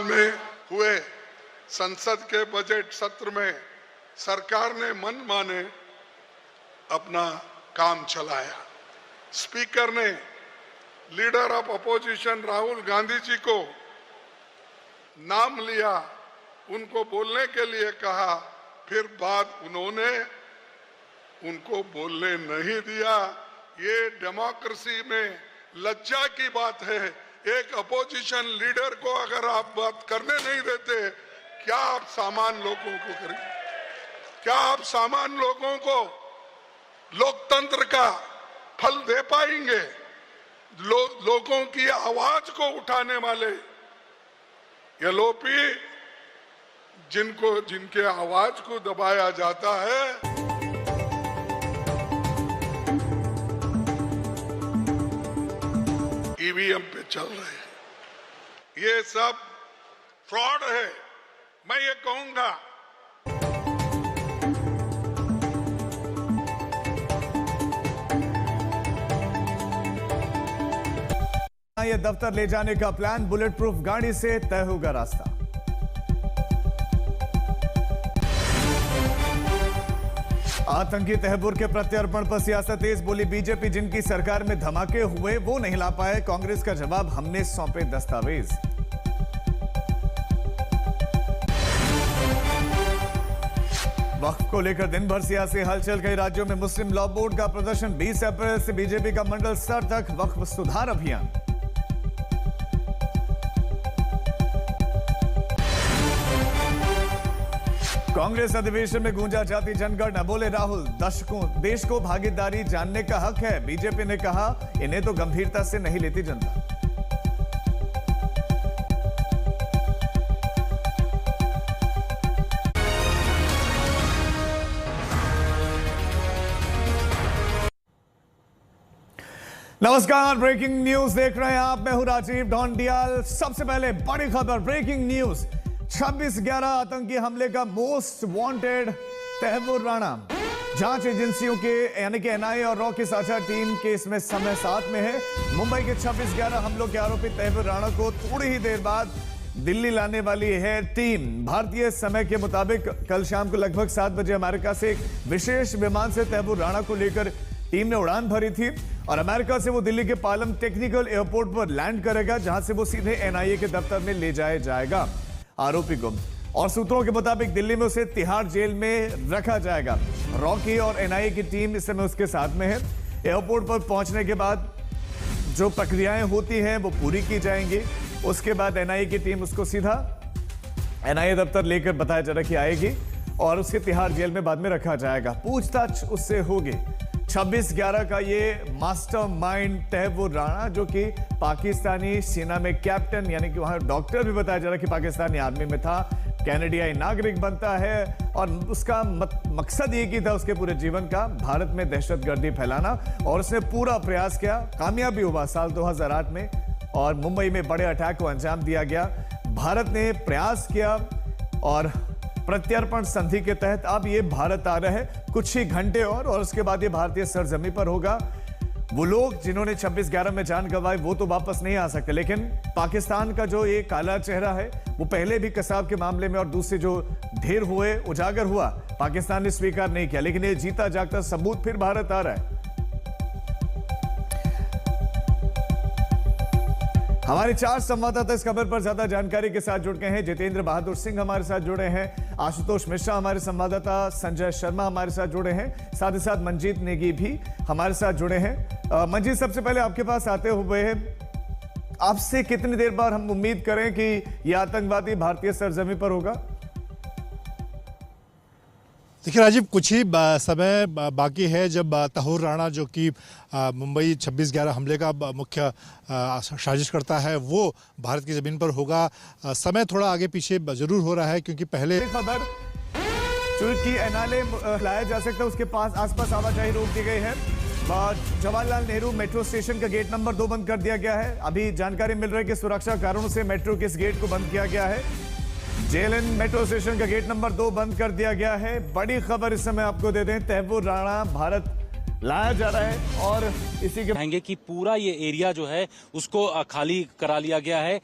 में हुए संसद के बजट सत्र में सरकार ने मन माने अपना काम चलाया। स्पीकर ने leader of opposition Rahul Gandhi ji को नाम लिया, उनको बोलने के लिए कहा, फिर बाद उन्होंने उनको बोलने नहीं दिया। ये डेमोक्रेसी में लज्जा की बात है। एक अपोजिशन लीडर को अगर आप बात करने नहीं देते, क्या आप सामान्य लोगों को करेंगे? क्या आप सामान्य लोगों को लोकतंत्र का फल दे पाएंगे? लोगों की आवाज को उठाने वाले ये लोपी, जिनके आवाज को दबाया जाता है, ईवीएम पे चल रहे हैं। ये सब फ्रॉड है, मैं ये कहूंगा। ये दफ्तर ले जाने का प्लान, बुलेट प्रूफ गाड़ी से तय होगा रास्ता। आतंकी तहव्वुर के प्रत्यर्पण पर सियासत तेज, बोली बीजेपी जिनकी सरकार में धमाके हुए वो नहीं ला पाए, कांग्रेस का जवाब, हमने सौंपे दस्तावेज। वक्फ को लेकर दिन भर सियासी हलचल, कई राज्यों में मुस्लिम लॉ बोर्ड का प्रदर्शन, 20 अप्रैल से बीजेपी का मंडल स्तर तक वक्फ सुधार अभियान। कांग्रेस अधिवेशन में गूंजा जाति जनगणना, बोले राहुल, दशकों देश को भागीदारी जानने का हक है। बीजेपी ने कहा, इन्हें तो गंभीरता से नहीं लेती जनता। नमस्कार, ब्रेकिंग न्यूज देख रहे हैं आप, मैं हूं राजीव ढोंडियाल। सबसे पहले बड़ी खबर, ब्रेकिंग न्यूज, 26/11 आतंकी हमले का मोस्ट वांटेड तहव्वुर राणा। जांच एजेंसियों के यानी कि एनआईए और रॉ की साझा टीम के इसमें समय साथ में है। मुंबई के 26/11 हमलों के आरोपी तहव्वुर राणा को थोड़ी ही देर बाद दिल्ली लाने वाली है टीम। भारतीय समय के मुताबिक कल शाम को लगभग 7 बजे अमेरिका से एक विशेष विमान से तहव्वुर राणा को लेकर टीम ने उड़ान भरी थी और अमेरिका से वो दिल्ली के पालम टेक्निकल एयरपोर्ट पर लैंड करेगा, जहां से वो सीधे एनआईए के दफ्तर में ले जाया जाएगा आरोपी को। और सूत्रों के मुताबिक दिल्ली में उसे तिहाड़ जेल में रखा जाएगा। रॉकी और एनआईए की टीम इस समय उसके साथ में है। एयरपोर्ट पर पहुंचने के बाद जो प्रक्रियाएं होती हैं वो पूरी की जाएंगी। उसके बाद एनआईए की टीम उसको सीधा एनआईए दफ्तर लेकर बताया जा रहा कि आएगी और उसके तिहाड़ जेल में बाद में रखा जाएगा। पूछताछ उससे होगी। 26/11 का ये मास्टरमाइंड तहव्वुर राणा, जो कि पाकिस्तानी सेना में कैप्टन यानी कि वहां डॉक्टर भी बताया जा रहा कि पाकिस्तानी आर्मी में था, कैनेडियाई नागरिक बनता है और उसका मकसद एक ही था उसके पूरे जीवन का, भारत में दहशतगर्दी फैलाना। और उसने पूरा प्रयास किया, कामयाबी हुआ साल 2008 में और मुंबई में बड़े अटैक को अंजाम दिया गया। भारत ने प्रयास किया और प्रत्यर्पण संधि के तहत अब ये भारत आ रहा है कुछ ही घंटे और उसके बाद ये भारतीय सरजमी पर होगा। वो लोग जिन्होंने 26/11 में जान गंवाई वो तो वापस नहीं आ सकते, लेकिन पाकिस्तान का जो ये काला चेहरा है वो पहले भी कसाब के मामले में और दूसरे जो ढेर हुए उजागर हुआ, पाकिस्तान ने स्वीकार नहीं किया, लेकिन ये जीता जागता सबूत फिर भारत आ रहा है। हमारे 4 संवाददाता इस खबर पर ज्यादा जानकारी के साथ जुड़ गए हैं। जितेंद्र बहादुर सिंह हमारे साथ जुड़े हैं, आशुतोष मिश्रा हमारे संवाददाता, संजय शर्मा हमारे साथ जुड़े हैं, साथ ही साथ मंजीत नेगी भी हमारे साथ जुड़े हैं। मंजीत, सबसे पहले आपके पास आते हुए आपसे कितनी देर बाद हम उम्मीद करें कि यह आतंकवादी भारतीय सरजमी पर होगा? देखिए राजीव, कुछ ही समय बाकी है जब तहव्वुर राणा, जो कि मुंबई 26/11 हमले का मुख्य साजिश करता है, वो भारत की ज़मीन पर होगा। समय थोड़ा आगे पीछे जरूर हो रहा है क्योंकि पहले खबर चूंकि एनआईए लाया जा सकता है, उसके पास आसपास आवाजाही रोक दी गई है। जवाहरलाल नेहरू मेट्रो स्टेशन का गेट नंबर 2 बंद कर दिया गया है। अभी जानकारी मिल रही है कि सुरक्षा कारणों से मेट्रो के इस गेट को बंद किया गया है। जेएलएन मेट्रो स्टेशन का गेट नंबर 2 बंद कर दिया गया है। बड़ी खबर इस समय आपको दे दें, तहव्वुर राणा भारत लाया जा रहा है और इसी के कहेंगे कि पूरा ये एरिया जो है उसको खाली करा लिया गया है।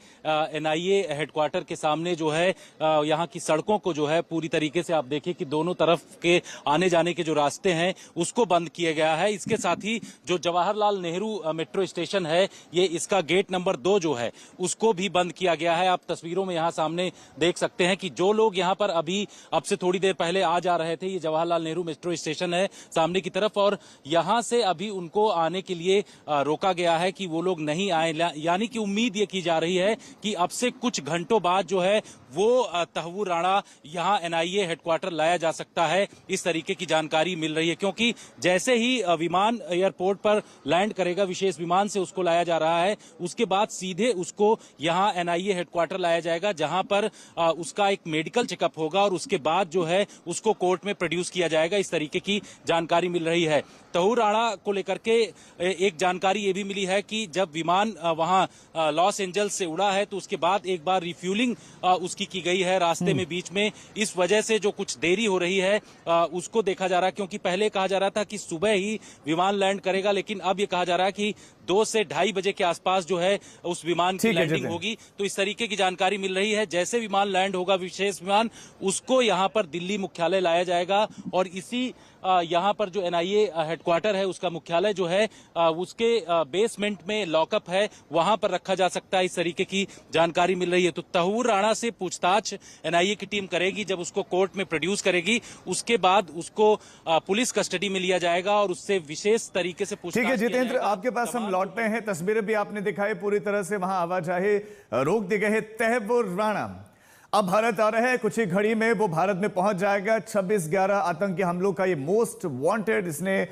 एनआईए हेडक्वार्टर के सामने जो है यहाँ की सड़कों को जो है पूरी तरीके से आप देखिए कि दोनों तरफ के आने जाने के जो रास्ते हैं उसको बंद किया गया है। इसके साथ ही जो जवाहरलाल नेहरू मेट्रो स्टेशन है ये इसका गेट नंबर 2 जो है उसको भी बंद किया गया है। आप तस्वीरों में यहाँ सामने देख सकते हैं कि जो लोग यहाँ पर अभी अब से थोड़ी देर पहले आ जा रहे थे, ये जवाहरलाल नेहरू मेट्रो स्टेशन है सामने की तरफ, और यहां से अभी उनको आने के लिए रोका गया है कि वो लोग नहीं आए। यानी कि उम्मीद ये की जा रही है कि अब से कुछ घंटों बाद जो है वो तहव्वुर राणा यहां एनआईए हेडक्वार्टर लाया जा सकता है, इस तरीके की जानकारी मिल रही है। क्योंकि जैसे ही विमान एयरपोर्ट पर लैंड करेगा, विशेष विमान से उसको लाया जा रहा है, उसके बाद सीधे उसको यहां एनआईए हेडक्वार्टर लाया जाएगा, जहां पर उसका एक मेडिकल चेकअप होगा और उसके बाद जो है उसको कोर्ट में प्रोड्यूस किया जाएगा, इस तरीके की जानकारी मिल रही है। तहव्वुर राणा को लेकर के एक जानकारी ये भी मिली है कि जब विमान वहां लॉस एंजल्स से उड़ा है तो उसके बाद एक बार रिफ्यूलिंग उसकी की गई है रास्ते में बीच में। इस वजह से जो कुछ देरी हो रही है उसको देखा जा रहा है, क्योंकि पहले कहा जा रहा था कि सुबह ही विमान लैंड करेगा, लेकिन अब ये कहा जा रहा है कि 2 से 2:30 बजे के आसपास जो है उस विमान की लैंडिंग होगी। तो इस तरीके की जानकारी मिल रही है। जैसे विमान लैंड होगा, विशेष विमान, उसको यहाँ पर दिल्ली मुख्यालय लाया जाएगा और इसी यहाँ पर जो एनआईए हेडक्वार्टर है उसका मुख्यालय जो है उसके बेसमेंट में लॉकअप है, वहां पर रखा जा सकता है, इस तरीके की जानकारी मिल रही है। तो तहव्वुर राणा से पूछताछ एनआईए की टीम करेगी। जब उसको कोर्ट में प्रोड्यूस करेगी उसके बाद उसको पुलिस कस्टडी में लिया जाएगा और उससे विशेष तरीके से पूछताछ। ठीक है जितेंद्र, आपके पास हम लौटते हैं। तस्वीरें भी आपने दिखाई, पूरी तरह से वहां आवाजाही रोक दी गई है। तहव्वुर राणा अब भारत आ रहे हैं, कुछ ही घड़ी में वो भारत में पहुंच जाएगा। 26/11 आतंकी हमलों का ये मोस्ट वांटेड, इसने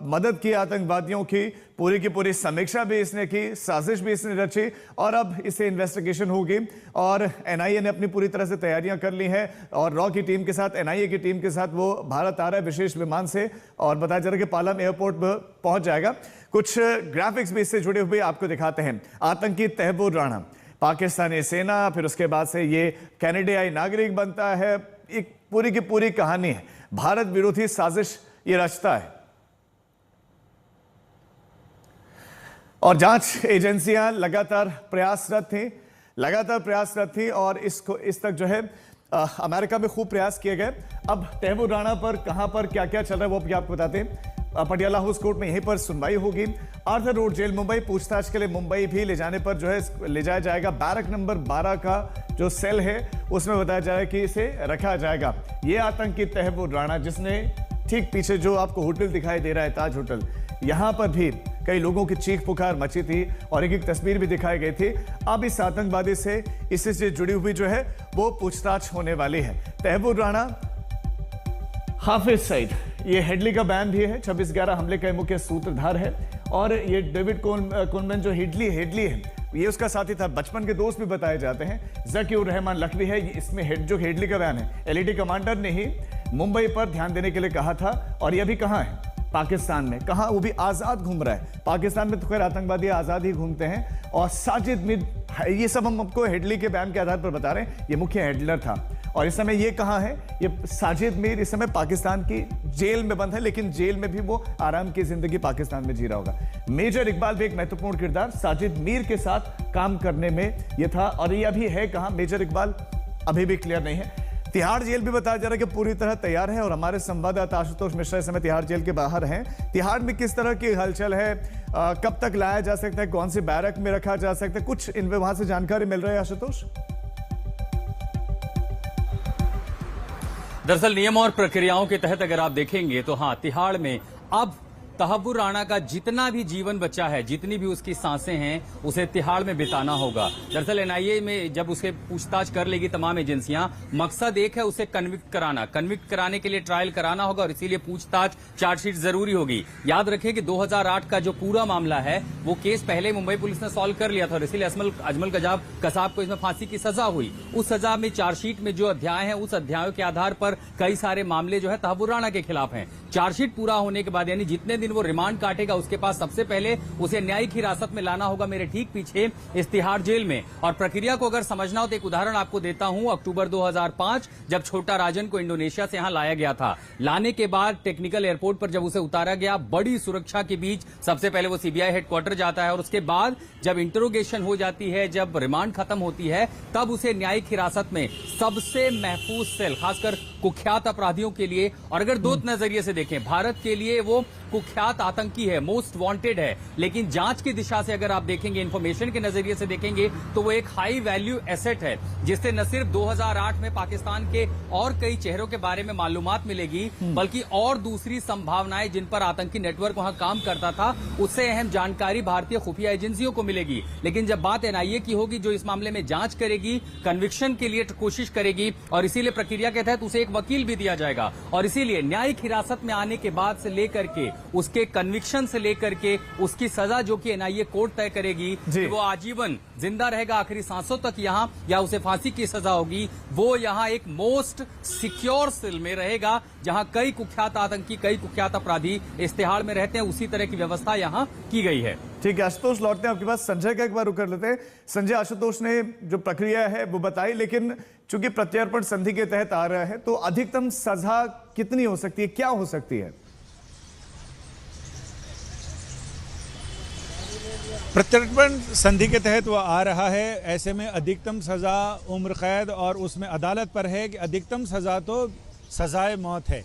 मदद की आतंकवादियों की, पूरी समीक्षा भी इसने की, साजिश भी इसने रची और अब इसे इन्वेस्टिगेशन होगी। और एनआईए ने अपनी पूरी तरह से तैयारियां कर ली हैं और रॉ की टीम के साथ, एनआईए की टीम के साथ वो भारत आ रहा है विशेष विमान से और बताया जा रहा है कि पालम एयरपोर्ट पर पहुंच जाएगा। कुछ ग्राफिक्स भी इससे जुड़े हुए आपको दिखाते हैं। आतंकी तहव्वुर राणा पाकिस्तानी सेना, फिर उसके बाद से ये कनाडाई नागरिक बनता है। एक पूरी की पूरी कहानी है, भारत विरोधी साजिश ये रचता है और जांच एजेंसियां लगातार प्रयासरत थी और इसको इस तक जो है अमेरिका में खूब प्रयास किए गए। अब तहव्वुर राणा पर कहां पर क्या क्या चल रहा है वो भी आपको बताते हैं। पटियाला हाउस कोर्ट में यहीं पर सुनवाई होगी। आर्थर रोड जेल मुंबई, पूछताछ के लिए मुंबई भी ले जाने पर जो है ले जाया जाएगा। बैरक नंबर 12 का जो सेल है उसमें बताया जा रहा है कि इसे रखा जाएगा। ये आतंकी तहव्वुर राणा, जिसने ठीक पीछे जो आपको होटल दिखाई दे रहा है, ताज होटल, यहां पर भी कई लोगों की चीख पुकार मची थी और एक तस्वीर भी दिखाई गई थी। अब इस आतंकवादी से, इससे से जुड़ी हुई जो है वो पूछताछ होने वाली है। तहव्वुर राणा, हाफिज सईद, ये हेडली का बयान भी है, 26/11 हमले का मुख्य सूत्रधार है और ये डेविड कोनमैन जो हेडली है, ये उसका साथी था, बचपन के दोस्त भी बताए जाते हैं। ज़कीउर रहमान लखवी है इसमें जो हेडली का बयान है। एलईडी कमांडर ने ही मुंबई पर ध्यान देने के लिए कहा था और यह भी कहाँ है, पाकिस्तान में। कहाँ, वो भी आजाद घूम रहा है। पाकिस्तान में तो खैर आतंकवादी आजाद ही घूमते हैं। और साजिद मीर, ये सब हम आपको हेडली के बयान के आधार पर बता रहे हैं, ये मुख्य हैंडलर था। और इस समय ये कहाँ है, ये साजिद मीर इस समय पाकिस्तान की जेल में बंद है, लेकिन जेल में भी वो आराम की जिंदगी पाकिस्तान में जी रहा होगा। मेजर इकबाल भी एक महत्वपूर्ण किरदार साजिद मीर के साथ काम करने में ये था और ये अभी है कहाँ, मेजर इकबाल अभी भी क्लियर नहीं है। तिहाड़ जेल भी बताया जा रहा है कि पूरी तरह तैयार है और हमारे संवाददाता आशुतोष मिश्रा इस समय तिहाड़ जेल के बाहर हैं। तिहाड़ में किस तरह की हलचल है, कब तक लाया जा सकता है, कौन सी बैरक में रखा जा सकता है, कुछ इन वहां से जानकारी मिल रही है आशुतोष? दरअसल नियम और प्रक्रियाओं के तहत अगर आप देखेंगे तो हाँ, तिहाड़ में अब तहव्वुर राणा का जितना भी जीवन बचा है, जितनी भी उसकी सांसें हैं, उसे तिहाड़ में बिताना होगा। दरअसल एनआईए में जब उसे पूछताछ कर लेगी तमाम एजेंसियां, मकसद एक है, उसे कन्विक्ट कराना। कन्विक्ट कराने के लिए ट्रायल कराना होगा और इसीलिए पूछताछ, चार्जशीट जरूरी होगी। याद रखें कि 2008 का जो पूरा मामला है वो केस पहले मुंबई पुलिस ने सॉल्व कर लिया था और इसीलिए अजमल कसाब को इसमें फांसी की सजा हुई। उस सजा में चार्जशीट में जो अध्याय है, उस अध्यायों के आधार पर कई सारे मामले जो है तहव्वुर राणा के खिलाफ हैं। चार्जशीट पूरा होने के बाद, यानी जितने दिन वो रिमांड काटेगा उसके पास सबसे पहले उसे न्यायिक हिरासत में लाना होगा मेरे ठीक पीछे इस तिहाड़ जेल में। और प्रक्रिया को अगर समझना हो तो एक उदाहरण आपको देता हूं। अक्टूबर 2005 जब छोटा राजन को इंडोनेशिया से यहां लाया गया था, लाने के बाद टेक्निकल एयरपोर्ट पर जब उसे उतारा गया बड़ी सुरक्षा के बीच सबसे पहले वो सीबीआई हेडक्वार्टर जाता है और उसके बाद जब इंटरोगेशन हो जाती है, जब रिमांड खत्म होती है, तब उसे न्यायिक हिरासत में सबसे महफूज सेल, खासकर कुख्यात अपराधियों के लिए, और अगर दो नजरिए से देखें भारत के लिए वो कुख्यात आतंकी है, मोस्ट वांटेड है, लेकिन जांच की दिशा से अगर आप देखेंगे, इंफॉर्मेशन के नजरिए से देखेंगे तो वो एक हाई वैल्यू एसेट है जिससे न सिर्फ 2008 में पाकिस्तान के और कई चेहरों के बारे में मालूमात मिलेगी बल्कि और दूसरी संभावनाएं जिन पर आतंकी नेटवर्क वहां काम करता था उससे अहम जानकारी भारतीय खुफिया एजेंसियों को मिलेगी। लेकिन जब बात एनआईए की होगी जो इस मामले में जांच करेगी, कन्विक्शन के लिए कोशिश करेगी, और इसीलिए प्रक्रिया के तहत उसे एक वकील भी दिया जाएगा, और इसीलिए न्यायिक हिरासत में आने के बाद से लेकर के उसके कन्विक्शन से लेकर के उसकी सजा जो कि एनआईए कोर्ट तय करेगी कि वो आजीवन जिंदा रहेगा आखिरी सांसों तक यहां या उसे फांसी की सजा होगी, वो यहां एक मोस्ट सिक्योर सेल में रहेगा जहां कई कुख्यात आतंकी, कई कुख्यात अपराधी इस तिहाड़ में रहते हैं। उसी तरह की व्यवस्था यहां की गई है। ठीक है आशुतोष, लौटते हैं आपके पास। संजय का एक बार रुक कर लेते हैं। संजय, आशुतोष ने जो प्रक्रिया है वो बताई, लेकिन चूंकि प्रत्यर्पण संधि के तहत आ रहा है तो अधिकतम सजा कितनी हो सकती है, क्या हो सकती है? प्रत्यर्पण संधि के तहत वो आ रहा है, ऐसे में अधिकतम सज़ा उम्र कैद, और उसमें अदालत पर है कि अधिकतम सज़ा तो सज़ाए मौत है।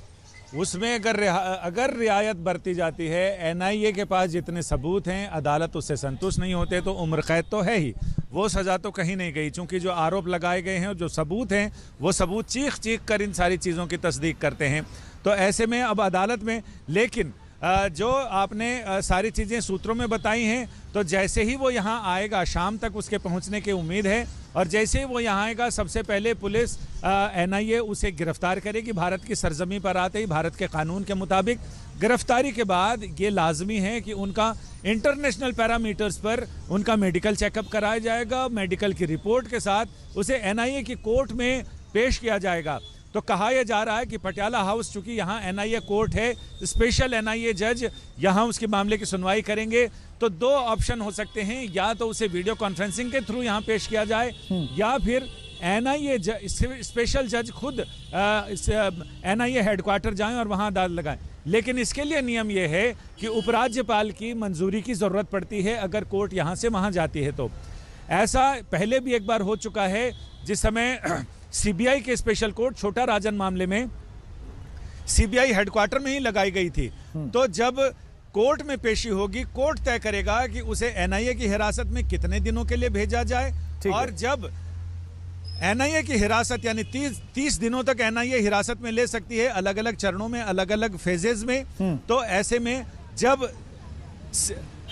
उसमें अगर रियायत बरती जाती है, एनआईए के पास जितने सबूत हैं, अदालत उससे संतुष्ट नहीं होते तो उम्र कैद तो है ही, वो सज़ा तो कहीं नहीं गई, चूँकि जो आरोप लगाए गए हैं, जो सबूत हैं, वो सबूत चीख चीख कर इन सारी चीज़ों की तस्दीक करते हैं। तो ऐसे में अब अदालत में, लेकिन जो आपने सारी चीज़ें सूत्रों में बताई हैं, तो जैसे ही वो यहाँ आएगा, शाम तक उसके पहुँचने की उम्मीद है, और जैसे ही वो यहाँ आएगा सबसे पहले पुलिस एनआईए उसे गिरफ्तार करेगी। भारत की सरजमी पर आते ही भारत के कानून के मुताबिक गिरफ्तारी के बाद ये लाजमी है कि उनका इंटरनेशनल पैरामीटर्स पर उनका मेडिकल चेकअप कराया जाएगा। मेडिकल की रिपोर्ट के साथ उसे एनआईए की कोर्ट में पेश किया जाएगा। तो कहा यह जा रहा है कि पटियाला हाउस, चूंकि यहाँ एनआईए कोर्ट है, स्पेशल एनआईए जज यहाँ उसके मामले की सुनवाई करेंगे, तो दो ऑप्शन हो सकते हैं, या तो उसे वीडियो कॉन्फ्रेंसिंग के थ्रू यहाँ पेश किया जाए, या फिर एनआईए स्पेशल जज खुद एनआईए हेडक्वार्टर जाएं और वहाँ अदालत लगाएं। लेकिन इसके लिए नियम यह है कि उपराज्यपाल की मंजूरी की ज़रूरत पड़ती है अगर कोर्ट यहाँ से वहाँ जाती है। तो ऐसा पहले भी एक बार हो चुका है, जिस समय सीबीआई के स्पेशल कोर्ट छोटा राजन मामले में सीबीआई हेडक्वार्टर में ही लगाई गई थी। तो जब कोर्ट में पेशी होगी, कोर्ट तय करेगा कि उसे एनआईए की हिरासत में कितने दिनों के लिए भेजा जाए, और जब एनआईए की हिरासत यानी 30 दिनों तक एनआईए हिरासत में ले सकती है, अलग अलग चरणों में, अलग अलग फेजेज में। तो ऐसे में जब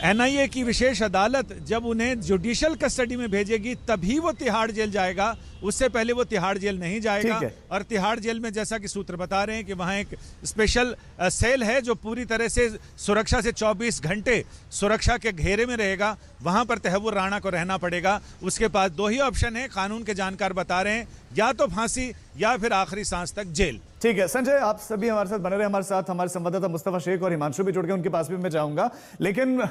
एनआईए की विशेष अदालत जब उन्हें जुडिशियल कस्टडी में भेजेगी तभी वो तिहाड़ जेल जाएगा, उससे पहले वो तिहाड़ जेल नहीं जाएगा। और तिहाड़ जेल में जैसा कि सूत्र बता रहे हैं कि वहाँ एक स्पेशल सेल है जो पूरी तरह से सुरक्षा से 24 घंटे सुरक्षा के घेरे में रहेगा, वहाँ पर तहव्वुर राणा को रहना पड़ेगा। उसके पास दो ही ऑप्शन है, कानून के जानकार बता रहे हैं, या तो फांसी या फिर आखिरी सांस तक जेल। ठीक है संजय, आप सभी हमारे साथ बने रहे। हमारे साथ हमारे संवाददाता मुस्तफा शेख और हिमांशु भी जुड़ गए, उनके पास भी मैं जाऊंगा। लेकिन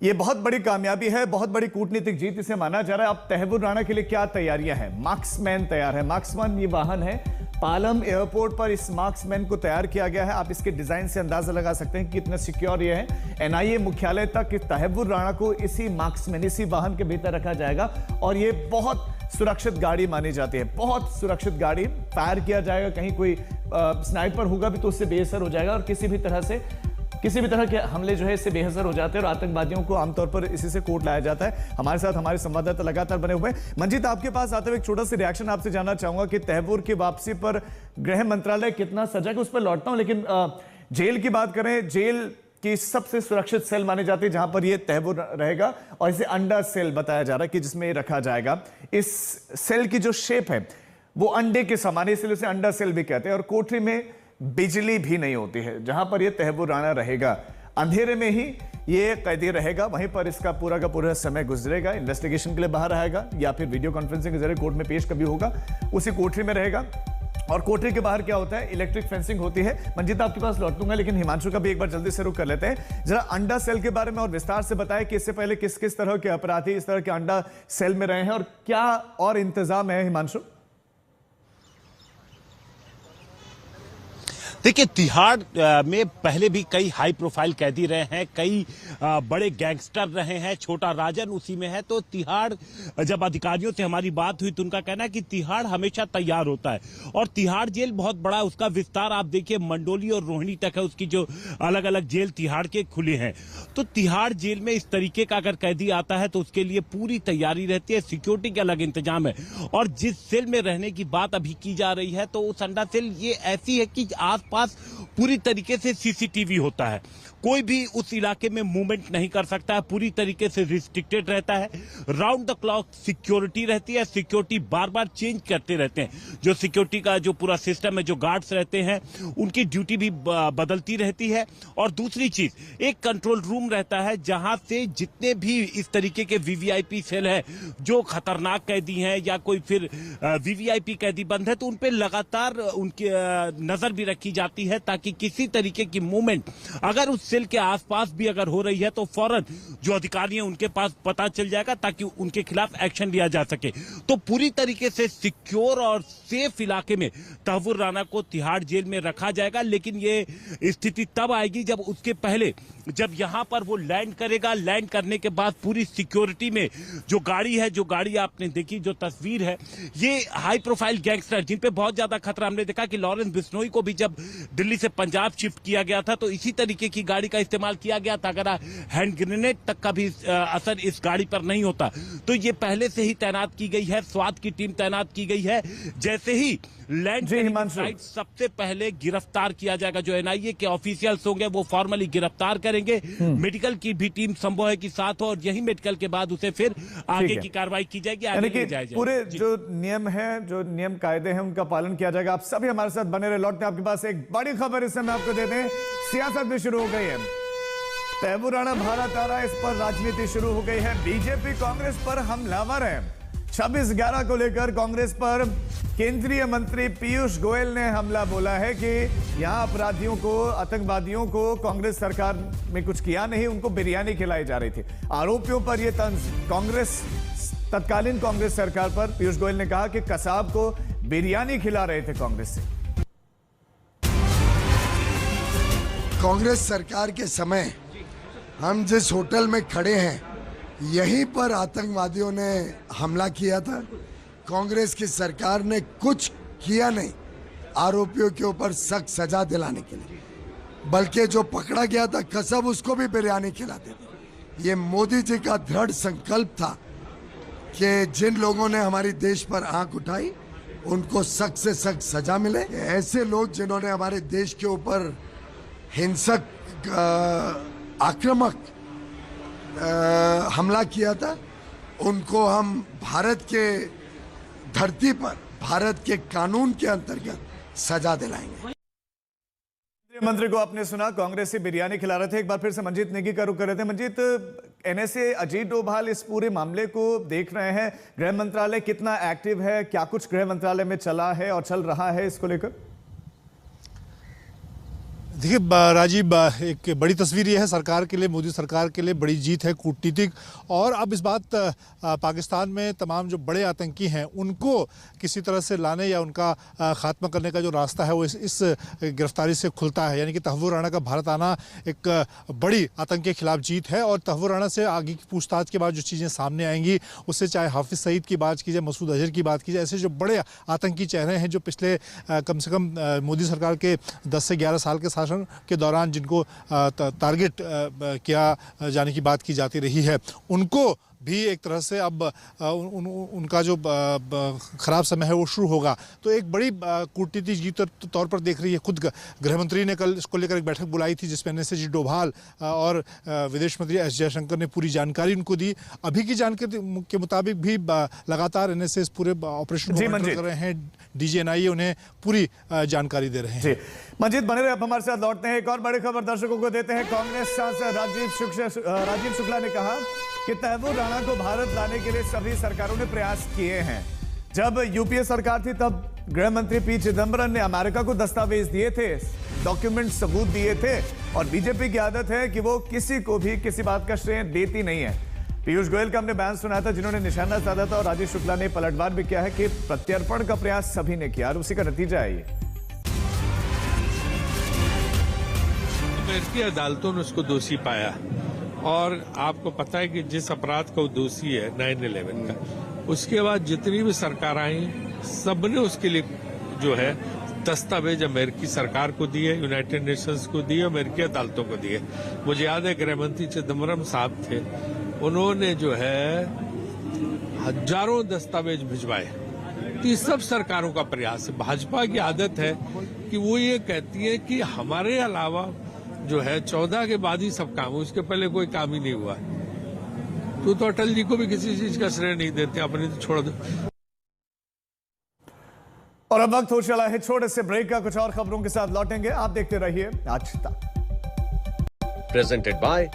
ये बहुत बड़ी कामयाबी है, बहुत बड़ी कूटनीतिक जीत इसे माना जा रहा है। अब तहव्वुर राणा के लिए क्या तैयारियां हैं? मार्क्समैन तैयार है। मार्क्समैन ये वाहन है, पालम एयरपोर्ट पर इस मार्क्समैन को तैयार किया गया है। आप इसके डिजाइन से अंदाजा लगा सकते हैं कि कितना सिक्योर ये है। एनआईए मुख्यालय तक तहव्वुर राणा को इसी मार्क्समैन, इसी वाहन के भीतर रखा जाएगा, और ये बहुत सुरक्षित गाड़ी मानी जाती है, बहुत सुरक्षित गाड़ी। फायर किया जाएगा, कहीं कोई स्नाइपर होगा भी तो उससे बेअसर हो जाएगा, और किसी भी तरह के हमले जो है इससे बेअसर हो जाते हैं, और आतंकवादियों को आमतौर पर इसी से कोर्ट लाया जाता है। हमारे साथ हमारे संवाददाता लगातार बने हुए हैं। मंजीत, आपके पास आते हुए एक छोटा सा रिएक्शन आपसे जानना चाहूंगा कि तहव्वुर की वापसी पर गृह मंत्रालय कितना सजग है, उस पर लौटता हूं। लेकिन जेल की बात करें, जेल की सबसे सुरक्षित सेल मानी जाती है जहां पर यह तहव्वुर रहेगा, और इसे अंडा सेल बताया जा रहा है कि जिसमें ये रखा जाएगा। इस सेल की जो शेप है वो अंडे के समान है, इसलिए उसे अंडा सेल भी कहते हैं। और कोठरी में बिजली भी नहीं होती है। जहां पर यह तहव्वुर राणा रहेगा, अंधेरे में ही ये कैदी रहेगा, वहीं पर इसका पूरा का पूरा समय गुजरेगा। इन्वेस्टिगेशन के लिए बाहर आएगा या फिर वीडियो कॉन्फ्रेंसिंग के जरिए कोर्ट में पेश कभी होगा, उसी कोठरी में रहेगा। और कोठरी के बाहर क्या होता है, इलेक्ट्रिक फेंसिंग होती है। मंजीत आपके पास लौटूंगा, लेकिन हिमांशु का भी एक बार जल्दी से रुक कर लेते हैं। जरा अंडा सेल के बारे में और विस्तार से बताएं कि इससे पहले किस किस तरह के अपराधी इस तरह के अंडा सेल में रहे हैं और क्या और इंतजाम है हिमांशु। देखिए, तिहाड़ में पहले भी कई हाई प्रोफाइल कैदी रहे हैं, कई बड़े गैंगस्टर रहे हैं, छोटा राजन उसी में है। तो तिहाड़, जब अधिकारियों से हमारी बात हुई तो उनका कहना है कि तिहाड़ हमेशा तैयार होता है और तिहाड़ जेल बहुत बड़ा, उसका विस्तार आप देखिए मंडोली और रोहिणी तक है, उसकी जो अलग अलग जेल तिहाड़ के खुले हैं। तो तिहाड़ जेल में इस तरीके का अगर कैदी आता है तो उसके लिए पूरी तैयारी रहती है, सिक्योरिटी के अलग इंतजाम है। और जिस सेल में रहने की बात अभी की जा रही है तो उस अंडा सेल ये ऐसी है कि आस पास पूरी तरीके से सीसीटीवी होता है, कोई भी उस इलाके में मूवमेंट नहीं कर सकता है, पूरी तरीके से रिस्ट्रिक्टेड रहता है। राउंड द क्लॉक सिक्योरिटी रहती है, सिक्योरिटी बार बार चेंज करते रहते हैं। जो सिक्योरिटी का जो पूरा सिस्टम है, जो गार्ड्स रहते हैं उनकी ड्यूटी भी बदलती रहती है। और दूसरी चीज, एक कंट्रोल रूम रहता है जहां से जितने भी इस तरीके के वीवीआईपी सेल है, जो खतरनाक कैदी हैं या कोई फिर वीवीआईपी कैदी बंद है, तो उन पे लगातार उनकी नजर भी रखी जाती है, ताकि किसी तरीके की मूवमेंट अगर उस सेल के आसपास भी अगर हो रही है तो फौरन जो अधिकारी हैं उनके पास पता चल जाएगा, ताकि उनके खिलाफ एक्शन लिया जा सके। तो पूरी तरीके से सिक्योर और सेफ इलाके में तहव्वुर राणा को तिहाड़ जेल में रखा जाएगा। लेकिन ये स्थिति तब आएगी जब उसके पहले, जब यहां पर वो लैंड करेगा, लैंड करने के बाद पूरी सिक्योरिटी में जो गाड़ी है, जो गाड़ी आपने देखी, जो तस्वीर है, ये हाई प्रोफाइल गैंगस्टर जिन पे बहुत ज्यादा खतरा, हमने देखा कि लॉरेंस बिश्नोई को भी जब दिल्ली से पंजाब शिफ्ट किया गया था तो इसी तरीके की गाड़ी का इस्तेमाल किया गया था। अगर हैंड ग्रेनेड तक का भी असर इस गाड़ी पर नहीं होता, तो ये पहले से ही तैनात की गई है, स्वात की टीम तैनात की गई है। जैसे ही लैंड फ्लाइट सबसे पहले गिरफ्तार किया जाएगा, जो एनआईए के ऑफिशियल्स होंगे वो फॉर्मली गिरफ्तार करेंगे। मेडिकल की भी टीम संभव है कि साथ हो, और यही मेडिकल के बाद उसे फिर आगे की कार्रवाई की जाएगी, आगे ले जाया जाएगा। पूरे जो नियम है, जो नियम कायदे हैं, उनका पालन किया जाएगा। आप सभी हमारे साथ बने रहे। लौटते आपके पास एक बड़ी खबर इस समय आपको देते हैं। सियासत भी शुरू हो गई है, तहव्वुर राणा भारत आ रहा है, इस पर राजनीति शुरू हो गई है। बीजेपी कांग्रेस पर हमलावर है। 26/11 को लेकर कांग्रेस पर केंद्रीय मंत्री पीयूष गोयल ने हमला बोला है कि यहां अपराधियों को, आतंकवादियों को कांग्रेस सरकार में कुछ किया नहीं, उनको बिरयानी खिलाई जा रही थी। आरोपियों पर यह तंज कांग्रेस, तत्कालीन कांग्रेस सरकार पर पीयूष गोयल ने कहा कि कसाब को बिरयानी खिला रहे थे कांग्रेस से। कांग्रेस सरकार के समय हम जिस होटल में खड़े हैं, यहीं पर आतंकवादियों ने हमला किया था। कांग्रेस की सरकार ने कुछ किया नहीं आरोपियों के ऊपर सख्त सजा दिलाने के लिए, बल्कि जो पकड़ा गया था कसब, उसको भी बिरयानी खिलाते थे। ये मोदी जी का दृढ़ संकल्प था कि जिन लोगों ने हमारे देश पर आंख उठाई उनको सख्त से सख्त सजा मिले। ऐसे लोग जिन्होंने हमारे देश के ऊपर हिंसक, आक्रामक हमला किया था, उनको हम भारत के धरती पर, भारत के कानून के अंतर्गत सजा दिलाएंगे। मंत्री को आपने सुना, कांग्रेस से बिरयानी खिला रहे थे। एक बार फिर से मंजीत नेगी का रुख कर रहे थे। मंजीत, एनएसए, अजीत डोभाल इस पूरे मामले को देख रहे हैं। गृह मंत्रालय कितना एक्टिव है, क्या कुछ गृह मंत्रालय में चला है और चल रहा है इसको लेकर? देखिए राजीव, एक बड़ी तस्वीर ये है सरकार के लिए, मोदी सरकार के लिए बड़ी जीत है कूटनीतिक। और अब इस बात पाकिस्तान में तमाम जो बड़े आतंकी हैं उनको किसी तरह से लाने या उनका खात्मा करने का जो रास्ता है वो इस गिरफ्तारी से खुलता है। यानी कि तहव्वुर राणा का भारत आना एक बड़ी आतंक के खिलाफ जीत है। और तहव्वुर राणा से आगे की पूछताछ के बाद जो चीज़ें सामने आएंगी, उससे चाहे हाफिज सईद की बात की जाए, मसूद अजहर की बात की जाए, ऐसे जो बड़े आतंकी चेहरे हैं जो पिछले कम से कम मोदी सरकार के 10 से 11 साल के शासन के दौरान जिनको टारगेट किया जाने की बात की जाती रही है, उनको भी एक तरह से अब उनका जो खराब समय है वो शुरू होगा। तो एक बड़ी कूटनीति जीत के तौर पर देख रही है। खुद गृह मंत्री ने कल इसको लेकर एक बैठक बुलाई थी जिसमें एनएसए डोभाल और विदेश मंत्री एस जयशंकर ने पूरी जानकारी उनको दी। अभी की जानकारी के मुताबिक भी लगातार एनएसए इस पूरे ऑपरेशन को मॉनिटर कर रहे हैं। डीजी एनआईए उन्हें पूरी जानकारी दे रहे हैं। मंजीत बने रहे, आप हमारे साथ लौटते हैं। एक और बड़ी खबर दर्शकों को देते हैं। कांग्रेस सांसद राजीव शुक्ला ने कहा कि तहव्वुर राणा को भारत लाने के लिए सभी सरकारों ने प्रयास किए हैं। जब यूपीए सरकार थी तब गृह मंत्री पी चिदंबरम ने अमेरिका को दस्तावेज दिए थे, डॉक्यूमेंट सबूत दिए थे, और बीजेपी की आदत है कि वो किसी को भी किसी बात का श्रेय देती नहीं है। पीयूष गोयल का हमने बयान सुना था, जिन्होंने निशाना साधा था, और राजीव शुक्ला ने पलटवार भी किया है कि प्रत्यर्पण का प्रयास सभी ने किया और उसी का नतीजा है ये। अमेरिकी अदालतों ने उसको दोषी पाया, और आपको पता है कि जिस अपराध का वो दोषी है 9/11 का, उसके बाद जितनी भी सरकार आई सबने उसके लिए जो है दस्तावेज अमेरिकी सरकार को दिए, यूनाइटेड नेशंस को दिए, अमेरिकी अदालतों को दिए। मुझे याद है गृह मंत्री चिदंबरम साहब थे, उन्होंने जो है हजारों दस्तावेज भिजवाए। तो ये सब सरकारों का प्रयास है। भाजपा की आदत है कि वो ये कहती है कि हमारे अलावा जो है 14 के बाद ही सब काम हुआ, उसके पहले कोई काम ही नहीं हुआ। तो अटल जी को भी किसी चीज का श्रेय नहीं देते, अपने तो छोड़ दो। और अब वक्त हो चला है छोटे से ब्रेक का, कुछ और खबरों के साथ लौटेंगे, आप देखते रहिए आज तक। Presented by